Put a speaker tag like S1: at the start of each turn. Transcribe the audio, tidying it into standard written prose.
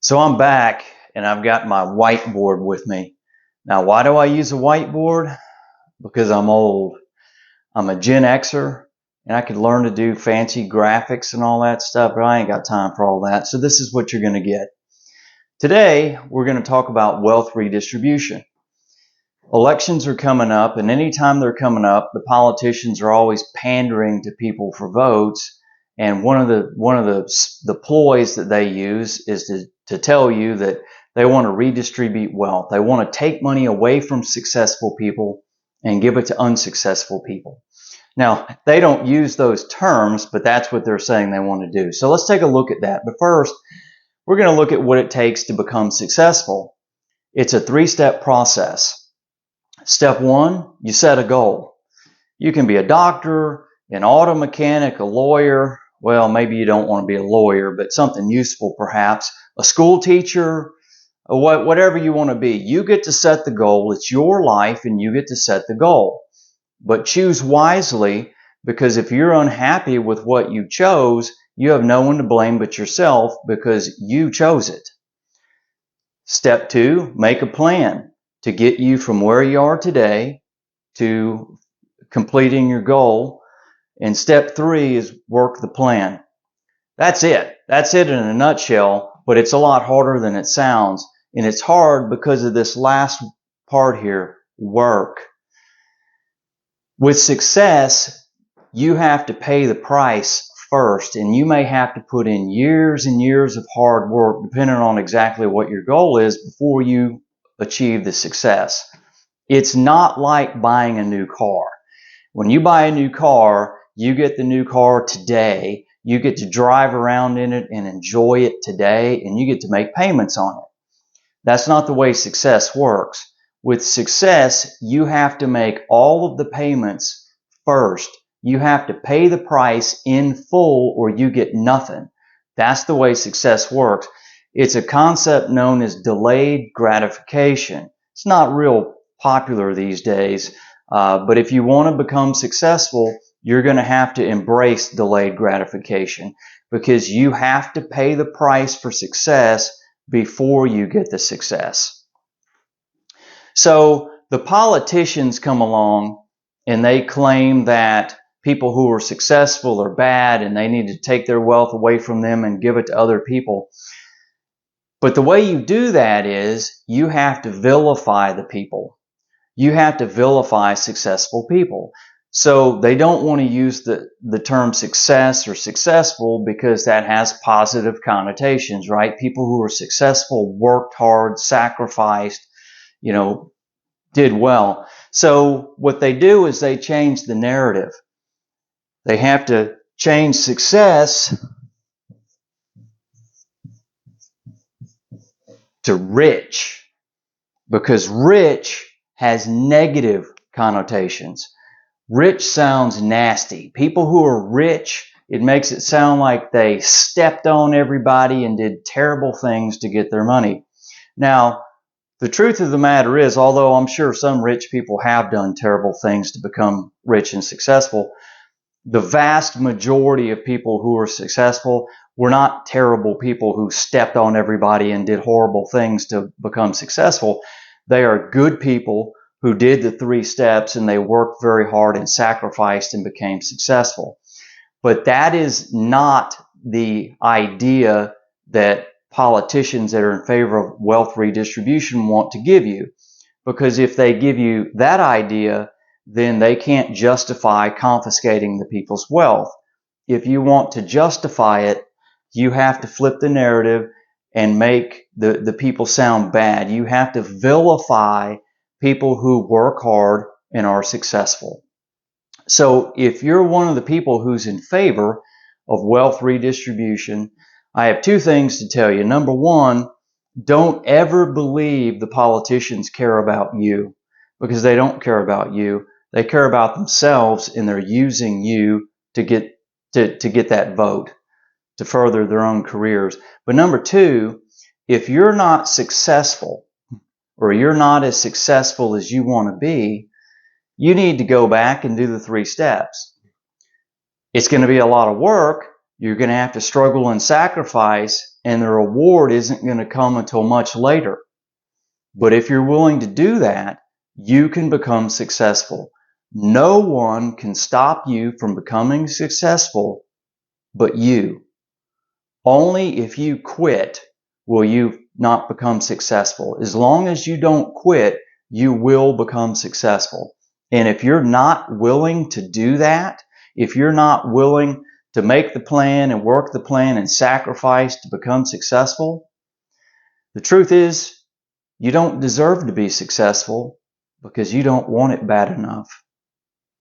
S1: So I'm back and I've got my whiteboard with me. Now, why do I use a whiteboard? Because I'm old. I'm a Gen Xer and I could learn to do fancy graphics and all that stuff, but I ain't got time for all that. So this is what you're going to get. Today, we're going to talk about wealth redistribution. Elections are coming up, and anytime they're coming up, the politicians are always pandering to people for votes. And one of the ploys that they use is to tell you that they want to redistribute wealth. They want to take money away from successful people and give it to unsuccessful people. Now, they don't use those terms, but that's what they're saying they want to do. So let's take a look at that. But first, we're going to look at what it takes to become successful. It's a 3-step process. Step 1, you set a goal. You can be a doctor, an auto mechanic, a lawyer. Well, maybe you don't want to be a lawyer, but something useful perhaps. A school teacher, whatever you want to be. You get to set the goal. It's your life and you get to set the goal. But choose wisely, because if you're unhappy with what you chose, you have no one to blame but yourself because you chose it. Step 2, make a plan to get you from where you are today to completing your goal. And step 3 is work the plan. That's it. That's it in a nutshell, but it's a lot harder than it sounds. And it's hard because of this last part here, work. With success, you have to pay the price first, and you may have to put in years and years of hard work, depending on exactly what your goal is, before you achieve the success. It's not like buying a new car. When you buy a new car, you get the new car today. You get to drive around in it and enjoy it today, and you get to make payments on it. That's not the way success works. With success, you have to make all of the payments first. You have to pay the price in full or you get nothing. That's the way success works. It's a concept known as delayed gratification. It's not real popular these days, but if you want to become successful, you're going to have to embrace delayed gratification because you have to pay the price for success before you get the success. So the politicians come along and they claim that people who are successful are bad and they need to take their wealth away from them and give it to other people. But the way you do that is you have to vilify the people. You have to vilify successful people. So they don't want to use the term success or successful because that has positive connotations, right? People who are successful worked hard, sacrificed, did well. So what they do is they change the narrative. They have to change success to rich, because rich has negative connotations. Rich sounds nasty. People who are rich, it makes it sound like they stepped on everybody and did terrible things to get their money. Now, the truth of the matter is, although I'm sure some rich people have done terrible things to become rich and successful, the vast majority of people who are successful were not terrible people who stepped on everybody and did horrible things to become successful. They are good people who did the 3 steps and they worked very hard and sacrificed and became successful. But that is not the idea that politicians that are in favor of wealth redistribution want to give you. Because if they give you that idea, then they can't justify confiscating the people's wealth. If you want to justify it, you have to flip the narrative and make the people sound bad. You have to vilify people who work hard and are successful. So if you're one of the people who's in favor of wealth redistribution, I have 2 things to tell you. Number 1, don't ever believe the politicians care about you, because they don't care about you. They care about themselves, and they're using you to get that vote, to further their own careers. But number 2, if you're not successful, or you're not as successful as you want to be, you need to go back and do the 3 steps. It's going to be a lot of work. You're going to have to struggle and sacrifice, and the reward isn't going to come until much later. But if you're willing to do that, you can become successful. No one can stop you from becoming successful but you. Only if you quit will you not become successful. As long as you don't quit, you will become successful. And if you're not willing to do that, if you're not willing to make the plan and work the plan and sacrifice to become successful, the truth is you don't deserve to be successful because you don't want it bad enough.